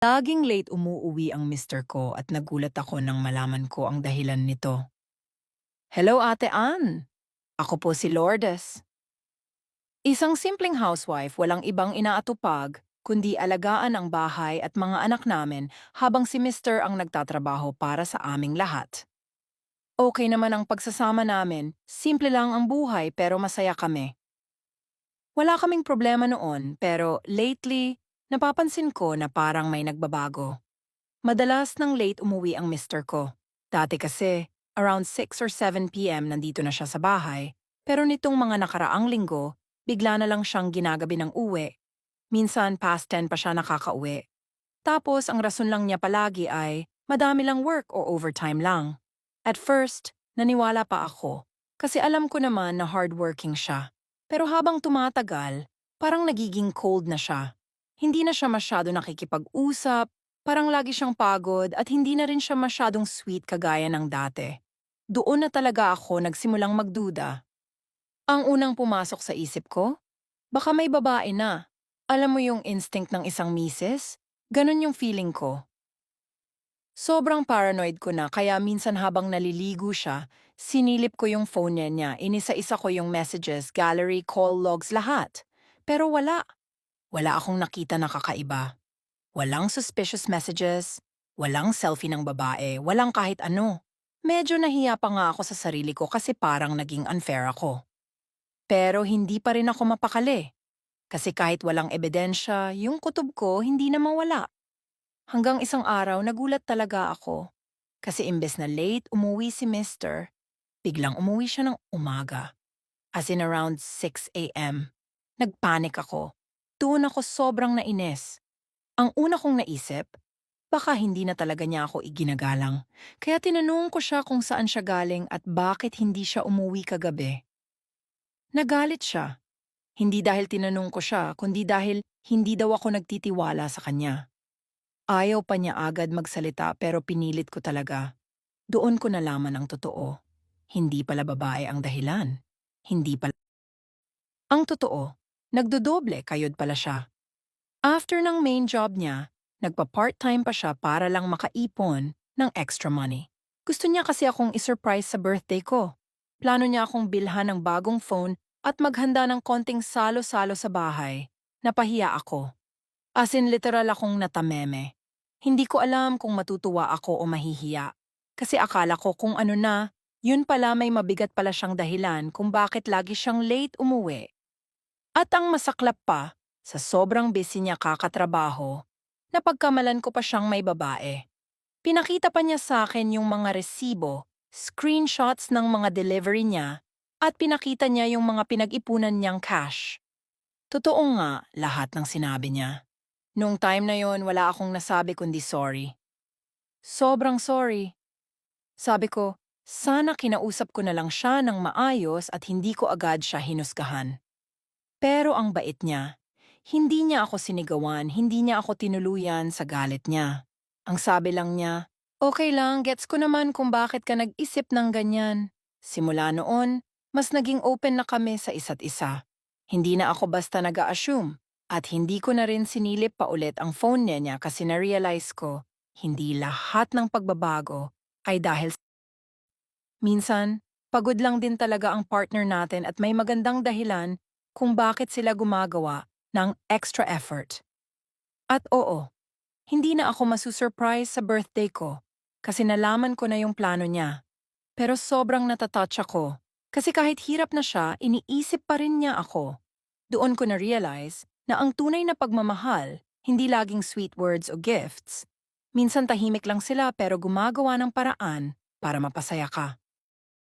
Laging late umuuwi ang mister ko at nagulat ako nang malaman ko ang dahilan nito. Hello Ate Ann! Ako po si Lourdes. Isang simpleng housewife walang ibang inaatupag kundi alagaan ang bahay at mga anak namin habang si mister ang nagtatrabaho para sa aming lahat. Okay naman ang pagsasama namin, simple lang ang buhay pero masaya kami. Wala kaming problema noon pero lately, napapansin ko na parang may nagbabago. Madalas nang late umuwi ang mister ko. Dati kasi, around 6 or 7 p.m. nandito na siya sa bahay. Pero nitong mga nakaraang linggo, bigla na lang siyang ginagabi ng uwi. Minsan past 10 pa siya nakakauwi. Tapos ang rason lang niya palagi ay madami lang work o overtime lang. At first, naniwala pa ako. Kasi alam ko naman na hardworking siya. Pero habang tumatagal, parang nagiging cold na siya. Hindi na siya masyado nakikipag-usap, parang lagi siyang pagod at hindi na rin siya masyadong sweet kagaya ng dati. Doon na talaga ako nagsimulang magduda. Ang unang pumasok sa isip ko, baka may babae na. Alam mo yung instinct ng isang misis? Ganon yung feeling ko. Sobrang paranoid ko na kaya minsan habang naliligo siya, sinilip ko yung phone niya, inisa-isa ko yung messages, gallery, call logs, lahat. Pero wala. Wala akong nakita na kakaiba. Walang suspicious messages, walang selfie ng babae, walang kahit ano. Medyo nahiya pa nga ako sa sarili ko kasi parang naging unfair ako. Pero hindi pa rin ako mapakali. Kasi kahit walang ebidensya, yung kutob ko hindi na mawala. Hanggang isang araw nagulat talaga ako. Kasi imbes na late umuwi si Mister, biglang umuwi siya ng umaga. As in around 6 a.m. Nagpanik ako. Doon ako sobrang nainis. Ang una kong naisip, baka hindi na talaga niya ako iginagalang. Kaya tinanong ko siya kung saan siya galing at bakit hindi siya umuwi kagabi. Nagalit siya. Hindi dahil tinanong ko siya, kundi dahil hindi daw ako nagtitiwala sa kanya. Ayaw pa niya agad magsalita pero pinilit ko talaga. Doon ko nalaman ang totoo. Hindi pala babae ang dahilan. Hindi pala. Ang totoo, nagdodoble kayod pala siya. After ng main job niya, nagpa-part-time pa siya para lang makaipon ng extra money. Gusto niya kasi akong isurprise sa birthday ko. Plano niya akong bilhan ng bagong phone at maghanda ng konting salo-salo sa bahay. Napahiya ako. As in literal akong natameme. Hindi ko alam kung matutuwa ako o mahihiya. Kasi akala ko kung ano na, yun pala may mabigat pala siyang dahilan kung bakit lagi siyang late umuwi. At ang masaklap pa, sa sobrang busy niya kakatrabaho, napagkamalan ko pa siyang may babae. Pinakita pa niya sa akin yung mga resibo, screenshots ng mga delivery niya, at pinakita niya yung mga pinag-ipunan niyang cash. Totoo nga lahat ng sinabi niya. Noong time na yon wala akong nasabi kundi sorry. Sobrang sorry. Sabi ko, sana kinausap ko na lang siya ng maayos at hindi ko agad siya hinusgahan. Pero ang bait niya. Hindi niya ako sinigawan, hindi niya ako tinuluyan sa galit niya. Ang sabi lang niya, okay lang, gets ko naman kung bakit ka nag-isip ng ganyan. Simula noon, mas naging open na kami sa isa't isa. Hindi na ako basta nag-a-assume. At hindi ko na rin sinilip pa ulit ang phone niya kasi na-realize ko, hindi lahat ng pagbabago ay dahil minsan, pagod lang din talaga ang partner natin at may magandang dahilan kung bakit sila gumagawa ng extra effort. At oo, hindi na ako masusurprise sa birthday ko kasi nalaman ko na yung plano niya. Pero sobrang natatouch ako kasi kahit hirap na siya, iniisip pa rin niya ako. Doon ko na-realize na ang tunay na pagmamahal, hindi laging sweet words o gifts. Minsan tahimik lang sila pero gumagawa ng paraan para mapasaya ka.